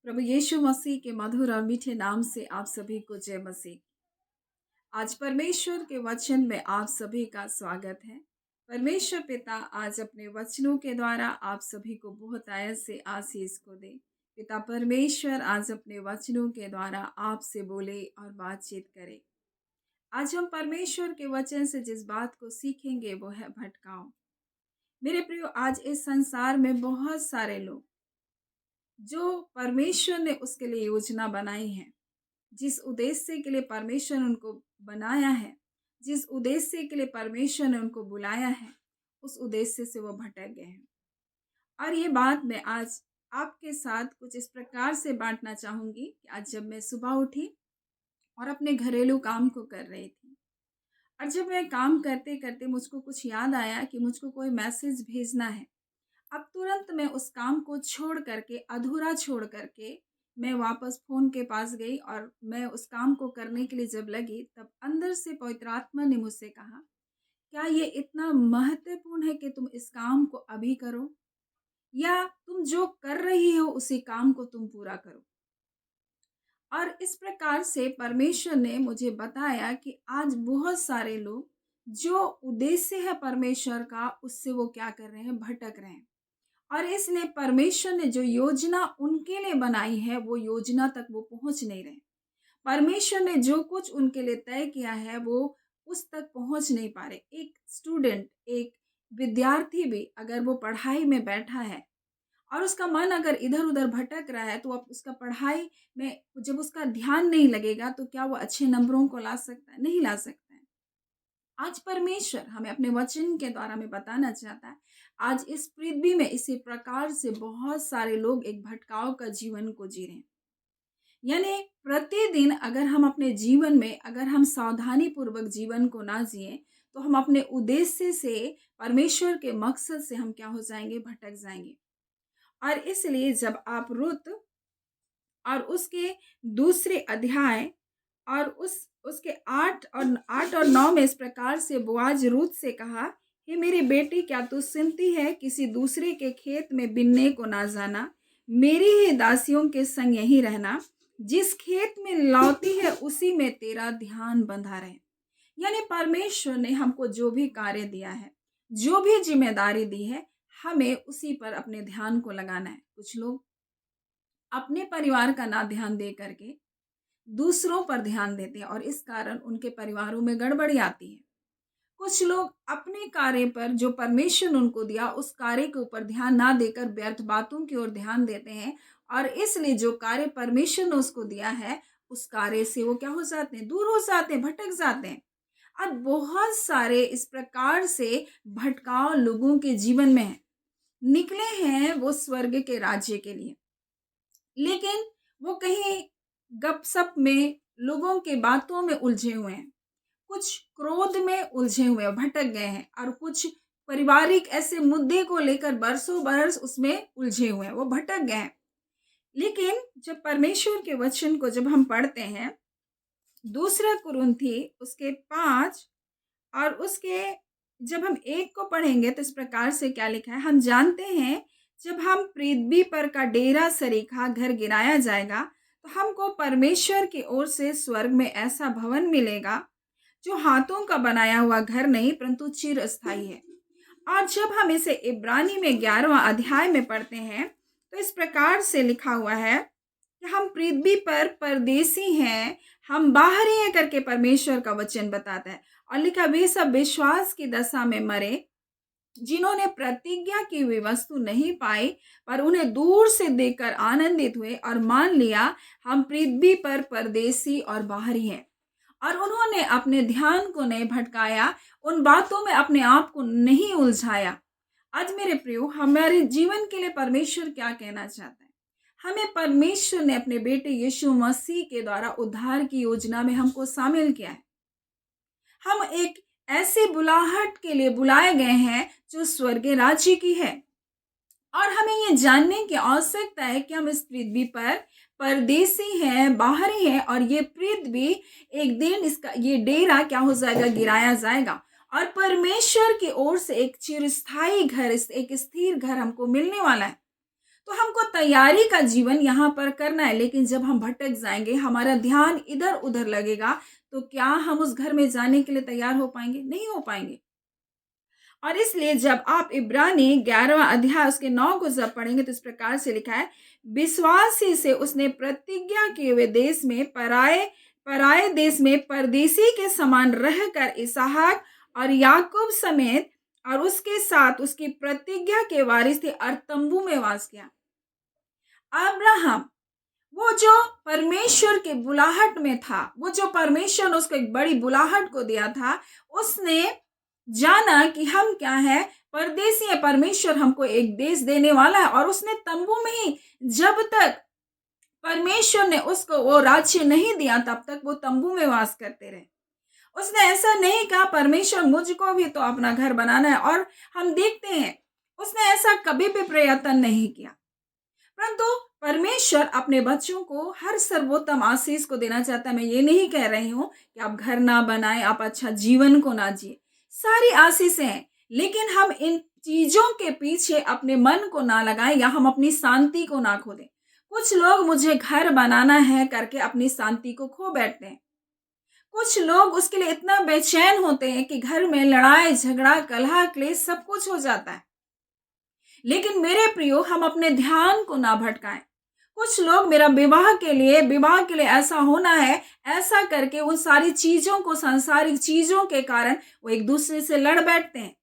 प्रभु यीशु मसीह के मधुर और मीठे नाम से आप सभी को जय मसीह। आज परमेश्वर के वचन में आप सभी का स्वागत है। परमेश्वर पिता आज अपने वचनों के द्वारा आप सभी को बहुत आयत से आशीष को दे। पिता परमेश्वर आज अपने वचनों के द्वारा आपसे बोले और बातचीत करे। आज हम परमेश्वर के वचन से जिस बात को सीखेंगे वो है भटकाव। मेरे प्रियो, आज इस संसार में बहुत सारे लोग जो परमेश्वर ने उसके लिए योजना बनाई है, जिस उद्देश्य के लिए परमेश्वर ने उनको बनाया है, जिस उद्देश्य के लिए परमेश्वर ने उनको बुलाया है, उस उद्देश्य से वो भटक गए हैं। और ये बात मैं आज आपके साथ कुछ इस प्रकार से बांटना चाहूँगी कि आज जब मैं सुबह उठी और अपने घरेलू काम को कर रही थी, और जब मैं काम करते करते मुझको कुछ याद आया कि मुझको कोई मैसेज भेजना है। अब तुरंत मैं उस काम को छोड़ करके, अधूरा छोड़ करके मैं वापस फ़ोन के पास गई और मैं उस काम को करने के लिए जब लगी, तब अंदर से पवित्र आत्मा ने मुझसे कहा, क्या ये इतना महत्वपूर्ण है कि तुम इस काम को अभी करो, या तुम जो कर रही हो उसी काम को तुम पूरा करो। और इस प्रकार से परमेश्वर ने मुझे बताया कि आज बहुत सारे लोग जो उद्देश्य है परमेश्वर का, उससे वो क्या कर रहे हैं, भटक रहे हैं। और इसलिए परमेश्वर ने जो योजना उनके लिए बनाई है, वो योजना तक वो पहुंच नहीं रहे। परमेश्वर ने जो कुछ उनके लिए तय किया है, वो उस तक पहुंच नहीं पा रहे। एक स्टूडेंट, एक विद्यार्थी भी अगर वो पढ़ाई में बैठा है और उसका मन अगर इधर उधर भटक रहा है, तो अब उसका पढ़ाई में जब उसका ध्यान नहीं लगेगा, तो क्या वो अच्छे नंबरों को ला सकता है? नहीं ला सकता है। आज परमेश्वर हमें अपने वचन के द्वारा में बताना चाहता है, आज इस पृथ्वी में इसी प्रकार से बहुत सारे लोग एक भटकाव का जीवन को जी रहे हैं। यानी प्रतिदिन अगर हम अपने जीवन में, अगर हम सावधानी पूर्वक जीवन को ना जिए, तो हम अपने उद्देश्य से, परमेश्वर के मकसद से हम क्या हो जाएंगे, भटक जाएंगे। और इसलिए जब आप रुत और उसके दूसरे अध्याय और उसके 8 और 9 में इस प्रकार से बोआज रूत से कहा, हे मेरी बेटी, क्या तू सुनती है? किसी दूसरे के खेत में बिनने को ना जाना, मेरी ही दासियों के संग यहीं रहना। जिस खेत में लौती है उसी में तेरा ध्यान बंधा रहे। यानी परमेश्वर ने हमको जो भी कार्य दिया है, जो भी जिम्मेदारी दी है, हमें उसी पर अपने ध्यान को लगाना है। कुछ लोग अपने परिवार का ना ध्यान दे करके दूसरों पर ध्यान देते हैं और इस कारण उनके परिवारों में गड़बड़ी आती है। कुछ लोग अपने कार्य पर, जो परमेश्वर ने उनको दिया, उस कार्य के ऊपर ध्यान ना देकर व्यर्थ बातों की ओर ध्यान देते हैं और इसलिए जो कार्य परमेश्वर ने उसको दिया है, उस कार्य से वो क्या हो जाते हैं, दूर हो जाते हैं, भटक जाते हैं। अब बहुत सारे इस प्रकार से भटकाव लोगों के जीवन में है। निकले हैं वो स्वर्ग के राज्य के लिए, लेकिन वो कहीं गपशप में, लोगों के बातों में उलझे हुए हैं, कुछ क्रोध में उलझे हुए हैं, भटक गए हैं, और कुछ पारिवारिक ऐसे मुद्दे को लेकर बरसों बरस उसमें उलझे हुए हैं, वो भटक गए हैं। लेकिन जब परमेश्वर के वचन को जब हम पढ़ते हैं, दूसरा कुरिन्थी उसके 5 और उसके जब हम 1 को पढ़ेंगे, तो इस प्रकार से क्या लिखा है, हम जानते हैं जब हम पृथ्वी पर का डेरा सरीखा घर गिराया जाएगा, तो हमको परमेश्वर की ओर से स्वर्ग में ऐसा भवन मिलेगा जो हाथों का बनाया हुआ घर नहीं, परंतु चिरस्थायी है। और जब हम इसे इब्रानी में 11वां अध्याय में पढ़ते हैं, तो इस प्रकार से लिखा हुआ है कि हम पृथ्वी पर परदेसी हैं, हम बाहरी हैं करके परमेश्वर का वचन बताता है। और लिखा, वे सब विश्वास की दशा में मरे जिन्होंने प्रतिज्ञा की हुई वस्तु नहीं पाई, पर उन्हें दूर से देखकर आनंदित हुए और मान लिया हम पृथ्वी पर परदेसी और बाहरी हैं। और उन्होंने अपने ध्यान को नहीं भटकाया, उन बातों में अपने आप को नहीं उलझाया। आज मेरे प्रियो, हमारे जीवन के लिए परमेश्वर क्या कहना चाहता है? हमें परमेश्वर ने अपने बेटे यीशु मसीह के द्वारा उद्धार की योजना में हमको शामिल किया है। हम एक ऐसी बुलाहट के लिए बुलाए गए हैं जो स्वर्ग राज्य की है, और हमें ये जानने की आवश्यकता है कि हम इस पृथ्वी पर परदेसी हैं, बाहरी हैं, और ये पृथ्वी एक दिन, इसका ये डेरा क्या हो जाएगा, गिराया जाएगा, और परमेश्वर की ओर से एक चिरस्थायी घर, एक स्थिर घर हमको मिलने वाला है। तो हमको तैयारी का जीवन यहाँ पर करना है, लेकिन जब हम भटक जाएँगे, हमारा ध्यान इधर-उधर लगेगा, तो क्या हम उस घर में जाने के लिए तैयार हो पाएँगे? नहीं हो पाएँगे। और इसलिए जब आप इब्रानी 11वां अध्याय उसके 9 को जब पढ़ेंगे तो इस प्रकार से लिखा है, विश्वासी से उसने प्रतिज्ञा किए हुए देश में पराए पराए देश में परदेशी के समान रहकर इसहाक और याकूब समेत और उसके साथ उसकी प्रतिज्ञा के वारिस थे और तंबू में वास किया। अब्राहम, वो जो परमेश्वर के बुलाहट में था, वो जो परमेश्वर ने उसको एक बड़ी बुलाहट को दिया था, उसने जाना कि हम क्या है, परदेसी है, परमेश्वर हमको एक देश देने वाला है। और उसने तंबू में ही, जब तक परमेश्वर ने उसको वो राज्य नहीं दिया तब तक वो तंबू में वास करते रहे। उसने ऐसा नहीं कहा परमेश्वर मुझको भी तो अपना घर बनाना है, और हम देखते हैं उसने ऐसा कभी भी प्रयत्न नहीं किया। परंतु परमेश्वर अपने बच्चों को हर सर्वोत्तम आशीष को देना चाहता है। मैं ये नहीं कह रही हूँ कि आप घर ना बनाएं, आप अच्छा जीवन को ना जिए, सारी आशीषें हैं, लेकिन हम इन चीजों के पीछे अपने मन को ना लगाएं या हम अपनी शांति को ना खो दें। कुछ लोग मुझे घर बनाना है करके अपनी शांति को खो बैठते हैं। कुछ लोग उसके लिए इतना बेचैन होते हैं कि घर में लड़ाई झगड़ा कलह क्लेश सब कुछ हो जाता है। लेकिन मेरे प्रियो, हम अपने ध्यान को ना भटकाएं। कुछ लोग मेरा विवाह के लिए ऐसा होना है, ऐसा करके उन सारी चीजों को, सांसारिक चीजों के कारण वो एक दूसरे से लड़ बैठते हैं,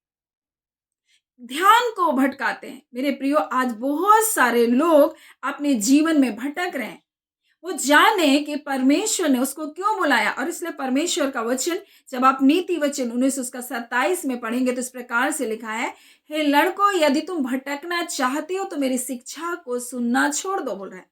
ध्यान को भटकाते हैं। मेरे प्रियो, आज बहुत सारे लोग अपने जीवन में भटक रहे हैं। वो जाने कि परमेश्वर ने उसको क्यों बुलाया, और इसलिए परमेश्वर का वचन जब आप नीति वचन 19 उसका 27 में पढ़ेंगे तो इस प्रकार से लिखा है, हे लड़कों, यदि तुम भटकना चाहते हो तो मेरी शिक्षा को सुनना छोड़ दो, बोल रहा है।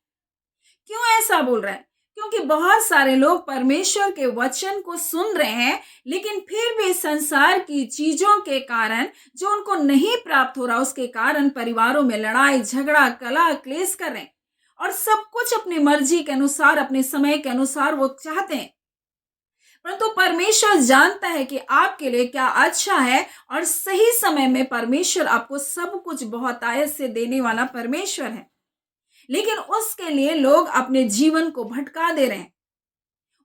क्यों ऐसा बोल रहा है? क्योंकि बहुत सारे लोग परमेश्वर के वचन को सुन रहे हैं, लेकिन फिर भी संसार की चीजों के कारण, जो उनको नहीं प्राप्त हो रहा, उसके कारण परिवारों में लड़ाई झगड़ा कलह क्लेश कर रहे हैं, और सब कुछ अपनी मर्जी के अनुसार, अपने समय के अनुसार वो चाहते हैं। परंतु परमेश्वर जानता है कि आपके लिए क्या अच्छा है, और सही समय में परमेश्वर आपको सब कुछ बहुतायत से देने वाला परमेश्वर है। लेकिन उसके लिए लोग अपने जीवन को भटका दे रहे हैं,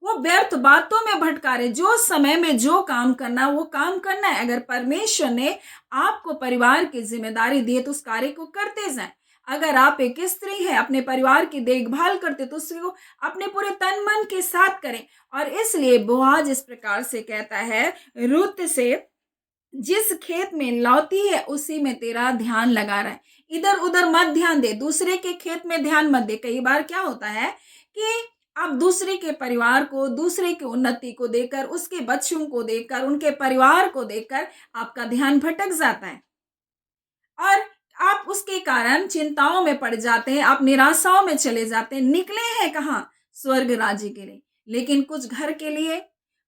वो व्यर्थ बातों में भटका रहे। जो समय में जो काम करना वो काम करना है। अगर परमेश्वर ने आपको परिवार की जिम्मेदारी दी है तो उस कार्य को करते जाएं। अगर आप एक स्त्री हैं, अपने परिवार की देखभाल करते तो उसको अपने पूरे तन मन के साथ करें। और इसलिए बोआज इस प्रकार से कहता है रूत से, जिस खेत में लौती है उसी में तेरा ध्यान लगा रहा है, इधर उधर मत ध्यान दे, दूसरे के खेत में ध्यान मत दे। कई बार क्या होता है कि आप दूसरे के परिवार को, दूसरे की उन्नति को देखकर, उसके बच्चों को देखकर, उनके परिवार को देखकर आपका ध्यान भटक जाता है, और आप उसके कारण चिंताओं में पड़ जाते हैं, आप निराशाओं में चले जाते हैं। निकले हैं कहाँ? स्वर्ग राज्य के लिए, लेकिन कुछ घर के लिए,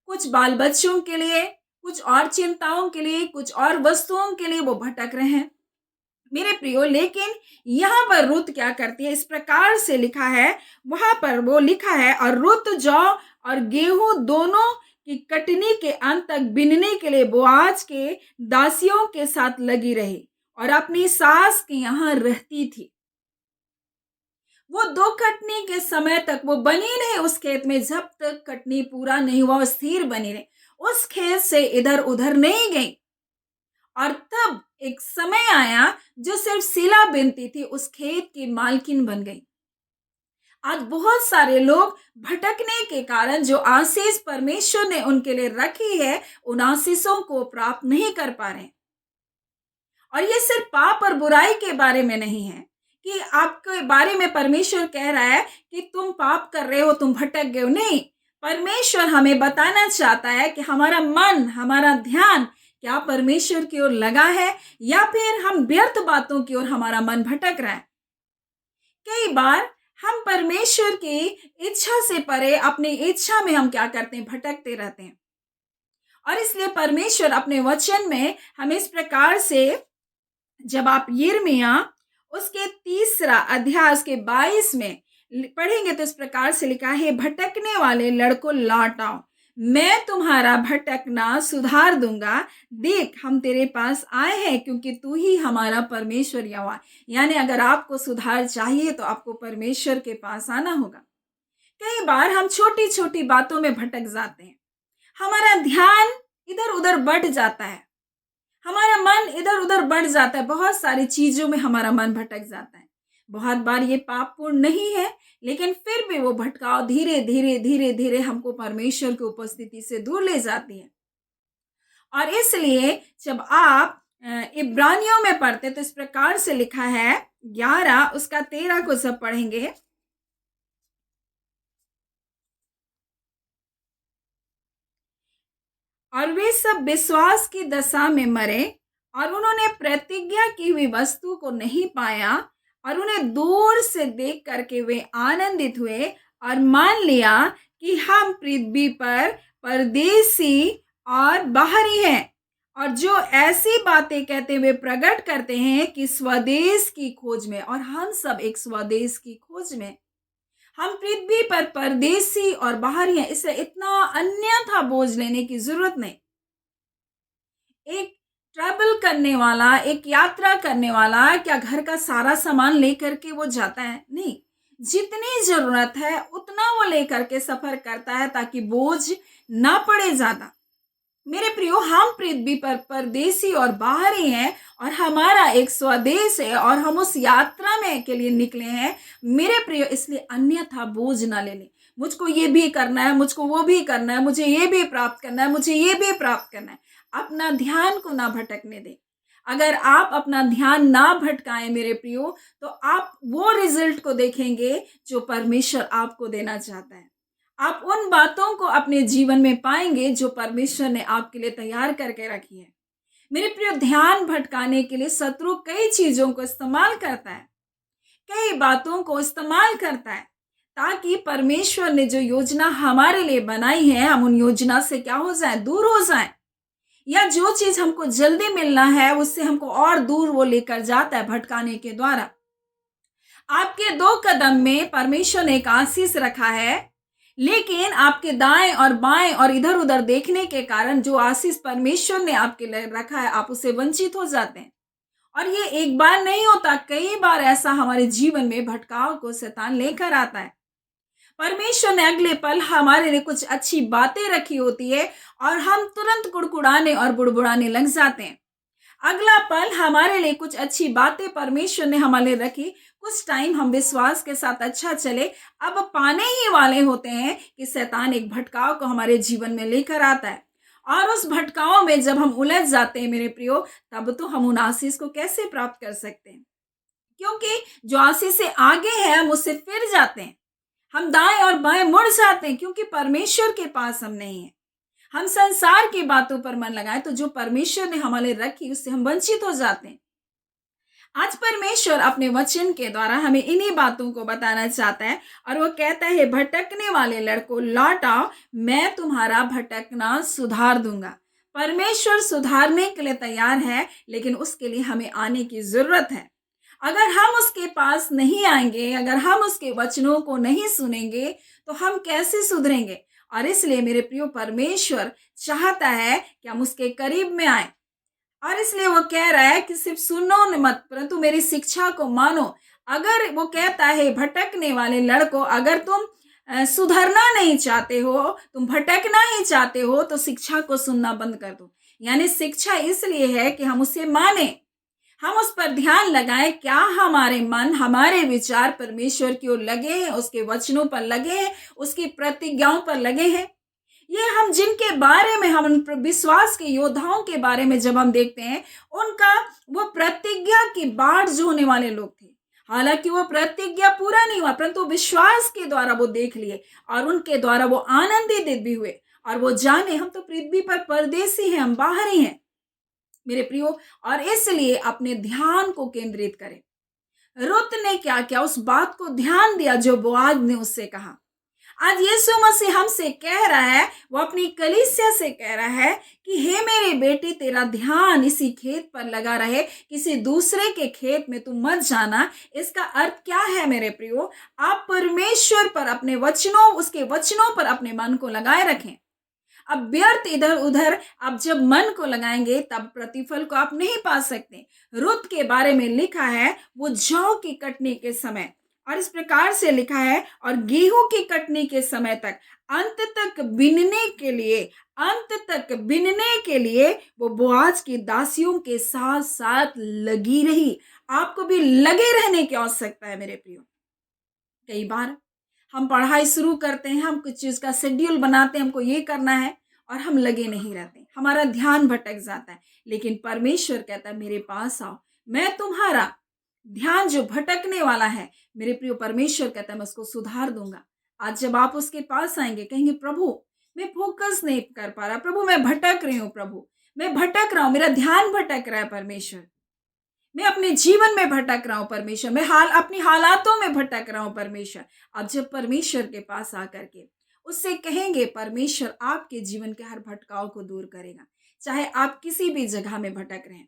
कुछ बाल बच्चों के लिए, कुछ और चिंताओं के लिए, कुछ और वस्तुओं के लिए वो भटक रहे हैं। मेरे प्रियो, लेकिन यहाँ पर रुत क्या करती है, इस प्रकार से लिखा है, वहां पर वो लिखा है, और रुत जौ और गेहूं दोनों की कटनी के अंत तक बिनने के लिए बोआज के दासियों के साथ लगी रही और अपनी सास के यहाँ रहती थी। वो दो कटनी के समय तक वो बनी रहे उस खेत में, जब तक कटनी पूरा नहीं हुआ, स्थिर बनी रहे, उस खेत से इधर उधर नहीं गई। और तब एक समय आया जो सिर्फ सिला बिनती थी, उस खेत की मालकिन बन गई। आज बहुत सारे लोग भटकने के कारण जो आशीष परमेश्वर ने उनके लिए रखी है, उन आशीषों को प्राप्त नहीं कर पा रहे। और ये सिर्फ पाप और बुराई के बारे में नहीं है कि आपके बारे में परमेश्वर कह रहा है कि तुम पाप कर रहे हो, तुम भटक गए हो। नहीं, परमेश्वर हमें बताना चाहता है कि हमारा मन, हमारा ध्यान क्या परमेश्वर की ओर लगा है, या फिर हम व्यर्थ बातों की ओर हमारा मन भटक रहा है। कई बार हम परमेश्वर की इच्छा से परे अपनी इच्छा में हम क्या करते हैं, भटकते रहते हैं। और इसलिए परमेश्वर अपने वचन में हमें इस प्रकार से, जब आप यिर्मयाह उसके 3 अध्याय के 22 में पढ़ेंगे तो इस प्रकार से लिखा है, भटकने वाले लड़कों लौट आओ, मैं तुम्हारा भटकना सुधार दूंगा। देख, हम तेरे पास आए हैं क्योंकि तू ही हमारा परमेश्वर यहोवा। यानी अगर आपको सुधार चाहिए तो आपको परमेश्वर के पास आना होगा। कई बार हम छोटी छोटी बातों में भटक जाते हैं। हमारा ध्यान इधर उधर बढ़ जाता है, हमारा मन इधर उधर बढ़ जाता है, बहुत सारी चीजों में हमारा मन भटक जाता है। बहुत बार ये पापपूर्ण नहीं है, लेकिन फिर भी वो भटकाव धीरे धीरे धीरे धीरे हमको परमेश्वर की उपस्थिति से दूर ले जाती है। और इसलिए जब आप इब्रानियों में पढ़ते तो इस प्रकार से लिखा है, 11 उसका 13 को सब पढ़ेंगे। और वे सब विश्वास की दशा में मरे और उन्होंने प्रतिज्ञा की हुई वस्तु को नहीं पाया और उन्हें दूर से देख करके वे आनंदित हुए और मान लिया कि हम पृथ्वी पर परदेसी और बाहरी हैं। और जो ऐसी बातें कहते हुए प्रकट करते हैं कि स्वदेश की खोज में, और हम सब एक स्वदेश की खोज में, हम पृथ्वी पर परदेसी और बाहरी हैं, इसलिए इतना अन्यथा बोझ लेने की जरूरत नहीं। एक ट्रैवल करने वाला, एक यात्रा करने वाला क्या घर का सारा सामान लेकर के वो जाता है? नहीं, जितनी जरूरत है उतना वो लेकर के सफर करता है ताकि बोझ ना पड़े ज्यादा। मेरे प्रियो, हम पृथ्वी पर परदेसी और बाहरी हैं और हमारा एक स्वदेश है और हम उस यात्रा में के लिए निकले हैं मेरे प्रियो। इसलिए अन्यथा बोझ ना ले लें। मुझको ये भी करना है, मुझको वो भी करना है, मुझे ये भी प्राप्त करना है, मुझे ये भी प्राप्त करना है। अपना ध्यान को ना भटकने दें। अगर आप अपना ध्यान ना भटकाएं मेरे प्रियो, तो आप वो रिजल्ट को देखेंगे जो परमेश्वर आपको देना चाहता है। आप उन बातों को अपने जीवन में पाएंगे जो परमेश्वर ने आपके लिए तैयार करके रखी है। मेरे प्रिय, ध्यान भटकाने के लिए शत्रु कई चीजों को इस्तेमाल करता है, कई बातों को इस्तेमाल करता है, ताकि परमेश्वर ने जो योजना हमारे लिए बनाई है हम उन योजना से क्या हो जाए, दूर हो जाए। या जो चीज हमको जल्दी मिलना है उससे हमको और दूर वो लेकर जाता है भटकाने के द्वारा। आपके 2 कदम में परमेश्वर ने एक आशीष रखा है, लेकिन आपके दाएं और बाएं और इधर उधर देखने के कारण जो आशीष परमेश्वर ने आपके लिए रखा है आप उसे वंचित हो जाते हैं। और ये एक बार नहीं होता, कई बार ऐसा हमारे जीवन में भटकाव को शैतान लेकर आता है। परमेश्वर ने अगले पल हमारे लिए कुछ अच्छी बातें रखी होती है और हम तुरंत कुड़कुड़ाने और बुड़बुड़ाने लग जाते हैं। अगला पल हमारे लिए कुछ अच्छी बातें परमेश्वर ने हमारे लिए रखी, कुछ टाइम हम विश्वास के साथ अच्छा चले, अब पाने ही वाले होते हैं कि शैतान एक भटकाव को हमारे जीवन में लेकर आता है। और उस भटकाव में जब हम उलझ जाते हैं मेरे प्रियो, तब तो हम उन आशीष को कैसे प्राप्त कर सकते हैं? क्योंकि जो आशीष से आगे है हम उससे फिर जाते हैं, हम दाएं और बाएं मुड़ जाते हैं, क्योंकि परमेश्वर के पास हम नहीं है। हम संसार की बातों पर मन लगाए तो जो परमेश्वर ने हमारे रखी उससे हम वंचित हो जाते हैं। आज परमेश्वर अपने वचन के द्वारा हमें इन्हीं बातों को बताना चाहता है और वो कहता है, भटकने वाले लड़कों लौट आओ, मैं तुम्हारा भटकना सुधार दूंगा। परमेश्वर सुधारने के लिए तैयार है, लेकिन उसके लिए हमें आने की जरूरत है। अगर हम उसके पास नहीं आएंगे, अगर हम उसके वचनों को नहीं सुनेंगे, तो हम कैसे सुधरेंगे? और इसलिए मेरे प्रियो, परमेश्वर चाहता है कि हम उसके करीब में आए। और इसलिए वो कह रहा है कि सिर्फ सुनो न मत, परंतु मेरी शिक्षा को मानो। अगर वो कहता है, भटकने वाले लड़कों, अगर तुम सुधरना नहीं चाहते हो, तुम भटकना ही चाहते हो, तो शिक्षा को सुनना बंद कर दो। यानी शिक्षा इसलिए है कि हम उसे माने, हम उस पर ध्यान लगाएं। क्या हमारे मन, हमारे विचार परमेश्वर की ओर लगे हैं, उसके वचनों पर लगे हैं, उसकी प्रतिज्ञाओं पर लगे हैं? ये हम जिनके बारे में, हम विश्वास के योद्धाओं के बारे में जब हम देखते हैं, उनका वो प्रतिज्ञा की बाढ़ जो होने वाले लोग थे, हालांकि वो प्रतिज्ञा पूरा नहीं हुआ, परंतु विश्वास के द्वारा वो देख लिए और उनके द्वारा वो आनंदित भी हुए और वो जाने हम तो पृथ्वी पर परदेसी हैं, हम बाहरी हैं मेरे प्रियो। और इसलिए अपने ध्यान को केंद्रित करें। रुत ने क्या किया? उस बात को ध्यान दिया जो बोआज ने उससे कहा। आज यीशु मसीह हमसे कह रहा है, वो अपनी कलीसिया से कह रहा है कि हे मेरे बेटे, तेरा ध्यान इसी खेत पर लगा रहे, किसी दूसरे के खेत में तू मत जाना। इसका अर्थ क्या है मेरे प्रियो? आप परमेश्वर पर, अपने वचनों, उसके वचनों पर अपने मन को लगाए रखें। अब व्यर्थ इधर उधर आप जब मन को लगाएंगे तब प्रतिफल को आप नहीं पा सकते। रुत के बारे में लिखा है वो जौ की कटनी के समय, और इस प्रकार से लिखा है और गेहूं की कटनी के समय तक अंत तक बिनने के लिए, अंत तक बिनने के लिए वो बोआज की दासियों के साथ साथ लगी रही। आपको भी लगे रहने की आवश्यकता है मेरे प्रियो। कई बार हम पढ़ाई शुरू करते हैं, हम कुछ चीज का शेड्यूल बनाते हैं, हमको ये करना है, और हम लगे नहीं रहते, हमारा ध्यान भटक जाता है। लेकिन परमेश्वर कहता है मेरे पास आओ, मैं तुम्हारा ध्यान जो भटकने वाला है, मेरे प्रियो परमेश्वर कहता है मैं उसको सुधार दूंगा। आज जब आप उसके पास आएंगे, कहेंगे प्रभु मैं फोकस नहीं कर पा रहा, प्रभु मैं भटक रही हूँ, प्रभु मैं भटक रहा हूँ, मेरा ध्यान भटक रहा है परमेश्वर, मैं अपने जीवन में भटक रहा हूं परमेश्वर, मैं अपनी हालातों में भटक रहा हूं परमेश्वर। अब जब परमेश्वर के पास आकर के उससे कहेंगे, परमेश्वर आपके जीवन के हर भटकाव को दूर करेगा। चाहे आप किसी भी जगह में भटक रहे हैं,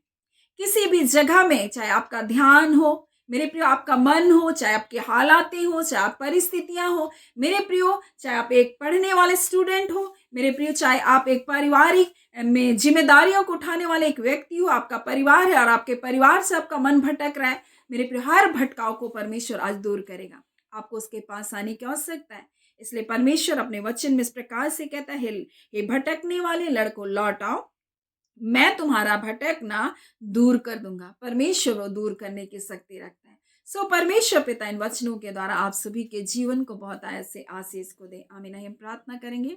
किसी भी जगह में, चाहे आपका ध्यान हो मेरे प्रियो, आपका मन हो, चाहे आपकी हालातें हो, चाहे आप परिस्थितियां हो मेरे प्रियो, चाहे आप एक पढ़ने वाले स्टूडेंट हो मेरे प्रियो, चाहे आप एक पारिवारिक में जिम्मेदारियों को उठाने वाले एक व्यक्ति हो, आपका परिवार है और आपके परिवार से आपका मन भटक रहा है मेरे प्रियो, हर भटकाव को परमेश्वर आज दूर करेगा। आपको उसके पास आने की आवश्यकता है। इसलिए परमेश्वर अपने वचन में इस प्रकार से कहता है, हे भटकने वाले लड़कों लौट आओ, मैं तुम्हारा भटकना दूर कर दूंगा। परमेश्वर वो दूर करने की शक्ति रखता है। सो परमेश्वर पिता इन वचनों के द्वारा आप सभी के जीवन को बहुत ऐसे आशीष को दे। आमीन। हम प्रार्थना करेंगे।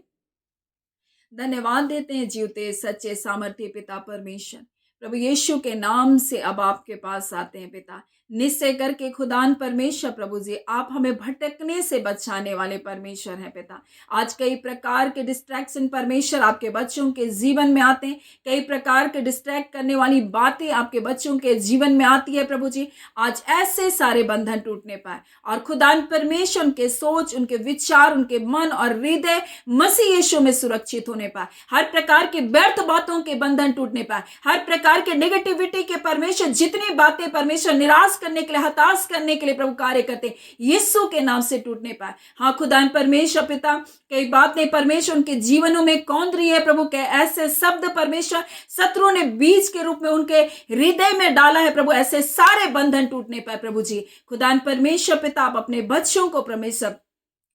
धन्यवाद देते हैं जीवते सच्चे सामर्थ्य पिता परमेश्वर, प्रभु यीशु के नाम से अब आपके पास आते हैं पिता, निश्चय करके खुदान परमेश्वर प्रभु जी आप हमें भटकने से बचाने वाले परमेश्वर हैं पिता। आज कई प्रकार के डिस्ट्रैक्शन परमेश्वर आपके बच्चों के जीवन में आते हैं, कई प्रकार के डिस्ट्रैक्ट करने वाली बातें आपके बच्चों के जीवन में आती है प्रभु जी। आज ऐसे सारे बंधन टूटने पाए और खुदान परमेश्वर उनके सोच, उनके विचार, उनके मन और हृदय मसीह यीशु में सुरक्षित होने पाए, हर प्रकार के व्यर्थ बातों के बंधन टूटने पाए, हर प्रकार के नेगेटिविटी के परमेश्वर जितनी बातें परमेश्वर निराश करने के लिए, हताश करने के लिए प्रभु कार्य करते, यीशु के नाम से टूटने पाए। हाँ खुदान परमेश्वर पिता, कई बातें परमेश्वर उनके जीवनों में कौंध रही है प्रभु, के ऐसे शब्द परमेश्वर शत्रु ने बीज के रूप में उनके हृदय में डाला है प्रभु, ऐसे सारे बंधन टूटने पाए प्रभु जी। खुदान परमेश्वर पिता आप अपने बच्चों को परमेश्वर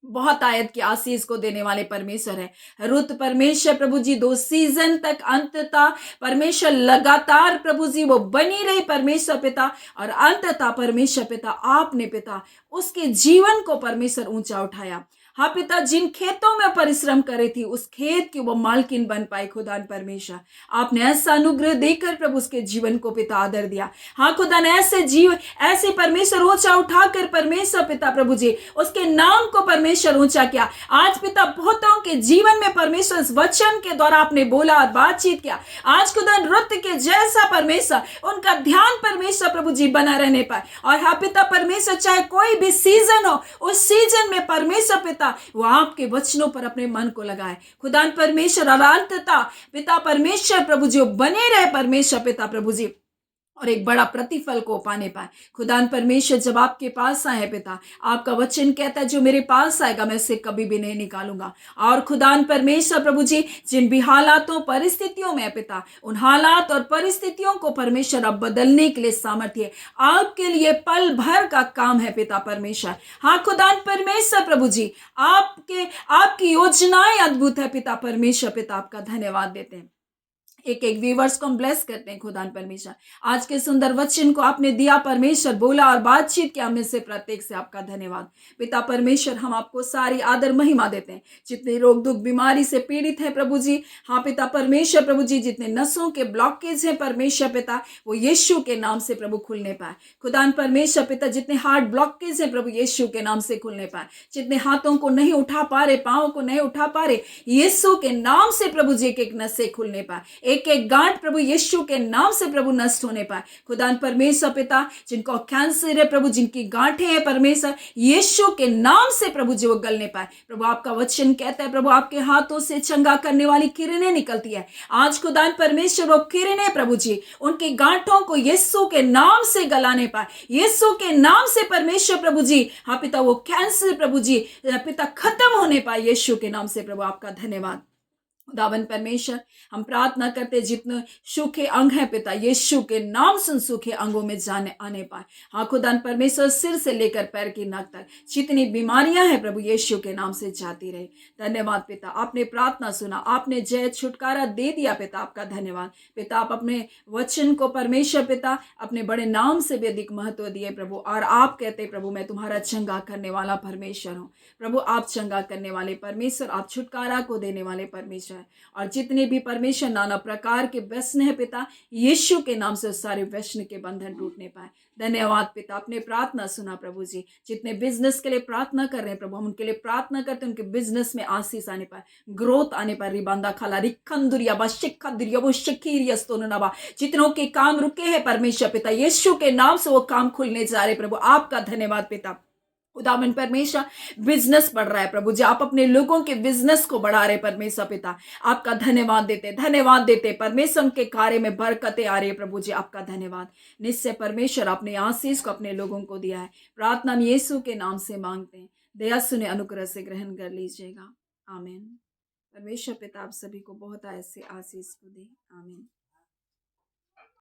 बहुत आयत की आशीष को देने वाले परमेश्वर है। रुत परमेश्वर प्रभु जी 2 सीजन तक अंततः परमेश्वर लगातार प्रभु जी वो बनी रही परमेश्वर पिता, और अंततः परमेश्वर पिता आपने पिता उसके जीवन को परमेश्वर ऊंचा उठाया। हाँ पिता, जिन खेतों में परिश्रम करे थी उस खेत की वो मालकिन बन पाई खुदान परमेश्वर। आपने ऐसा अनुग्रह देकर प्रभु उसके जीवन को पिता आदर दिया। हाँ खुदान ऐसे जीव, ऐसे परमेश्वर ऊंचा उठाकर परमेश्वर पिता प्रभु जी उसके नाम को परमेश्वर ऊंचा किया। आज पिता बहुतों के जीवन में परमेश्वर इस वचन के द्वारा आपने बोला और बातचीत किया। आज खुदान रुत के जैसा परमेश्वर उनका ध्यान परमेश्वर प्रभु जी बना रहने पाए। और हाँ पिता परमेश्वर, चाहे कोई भी सीजन हो उस सीजन में परमेश्वर पिता वो आपके वचनों पर अपने मन को लगाए खुदान परमेश्वर, और अंततः पिता परमेश्वर प्रभु जी बने रहे परमेश्वर पिता प्रभु जी, और एक बड़ा प्रतिफल को पाने पाए। खुदान परमेश्वर जब आपके पास आए पिता, आपका वचन कहता है जो मेरे पास आएगा मैं उसे कभी भी नहीं निकालूंगा। और खुदान परमेश्वर प्रभु जी जिन भी हालातों परिस्थितियों में पिता, उन हालात और परिस्थितियों को परमेश्वर अब बदलने के लिए सामर्थ्य आपके लिए पल भर का काम है पिता परमेश्वर। हाँ खुदान परमेश्वर प्रभु जी आपकी योजनाएं अद्भुत है पिता परमेश्वर पिता, आपका धन्यवाद देते हैं। एक एक व्यूवर्स को हम ब्लेस करते हैं खुदान परमेश्वर। आज के सुंदर वचन को आपने दिया परमेश्वर, बोला और बातचीत किया, में से प्रत्येक से आपका धन्यवाद पिता परमेश्वर। हम आपको सारी आदर महिमा देते हैं। जितने रोग दुख बीमारी से पीड़ित हैं प्रभु जी, हाँ पिता परमेश्वर प्रभु जी, जितने नसों के ब्लॉकेज हैं परमेश्वर पिता, वो यीशु के नाम से प्रभु खुलने पाए खुदान परमेश्वर पिता। जितने हार्ट ब्लॉकेज हैं प्रभु यीशु के नाम से खुलने पाए। जितने हाथों को नहीं उठा पा रहे, पाँव को नहीं उठा पा रहे, यीशु के नाम से प्रभु जी एक एक नसें खुलने पाए, एक एक गांठ प्रभु यीशु के नाम से प्रभु नष्ट होने पाए खुदान परमेश्वर पिता। जिनको कैंसर है प्रभु, जिनकी गांठें हैं परमेश्वर, यीशु के नाम से प्रभु जी वो गलने पाए प्रभु। आपका वचन कहता है प्रभु आपके हाथों से चंगा करने वाली किरणें निकलती है। आज खुदान परमेश्वर वो किरणें प्रभु जी उनकी गांठों को यीशु के नाम से गलाने पाए, यीशु के नाम से परमेश्वर प्रभु जी। हाँ पिता, वो कैंसर प्रभु जी पिता खत्म होने पाए यीशु के नाम से प्रभु, आपका धन्यवाद। खुदावन परमेश्वर, हम प्रार्थना करते जितने सूखे अंग हैं पिता, यीशु के नाम से उन सूखे अंगों में जाने आने पाए। हाँ खुदान परमेश्वर, सिर से लेकर पैर की नख तक जितनी बीमारियां हैं प्रभु, यीशु के नाम से जाती रहे। धन्यवाद पिता, आपने प्रार्थना सुना, आपने जय छुटकारा दे दिया पिता, आपका धन्यवाद पिता। आप अपने वचन को परमेश्वर पिता अपने बड़े नाम से भी अधिक महत्व दिए प्रभु, और आप कहते प्रभु, मैं तुम्हारा चंगा करने वाला परमेश्वर हूँ। प्रभु आप चंगा करने वाले परमेश्वर, आप छुटकारा को देने वाले परमेश्वर। और जितने भी परमेश्वर नाना प्रकार के व्यसन है पिता, यीशु के नाम से सारे व्यसन के बंधन टूटने पाए। धन्यवाद पिता, अपने प्रार्थना सुना प्रभु जी। जितने बिजनेस के लिए प्रार्थना कर रहे हैं प्रभु, हम उनके लिए प्रार्थना करते हैं, उनके बिजनेस में आशीष आने पाए, ग्रोथ आने पाए। रिबांदा खाला रिखंदुरिया बा शिखा दुरिया वो शिखीरियस्तोनबा, जितनों के काम रुके हैं परमेश्वर पिता, यीशु के नाम से वो काम खुलने जा रहे प्रभु, आपका धन्यवाद पिता। खुदावन परमेश्वर, बिजनेस बढ़ रहा है प्रभु जी, आप अपने लोगों के बिजनेस को बढ़ा रहे परमेश्वर पिता, आपका धन्यवाद देते परमेश्वर के कार्य में बरकतें आ रही है प्रभु जी, आपका धन्यवाद। निश्चय परमेश्वर अपने आशीष को अपने लोगों को दिया है। प्रार्थना हम यीशु के नाम से मांगते हैं, दया सुने अनुग्रह से ग्रहण कर लीजिएगा। आमीन। परमेश्वर पिता आप सभी को बहुत ऐसे आशीष को दे। आमीन।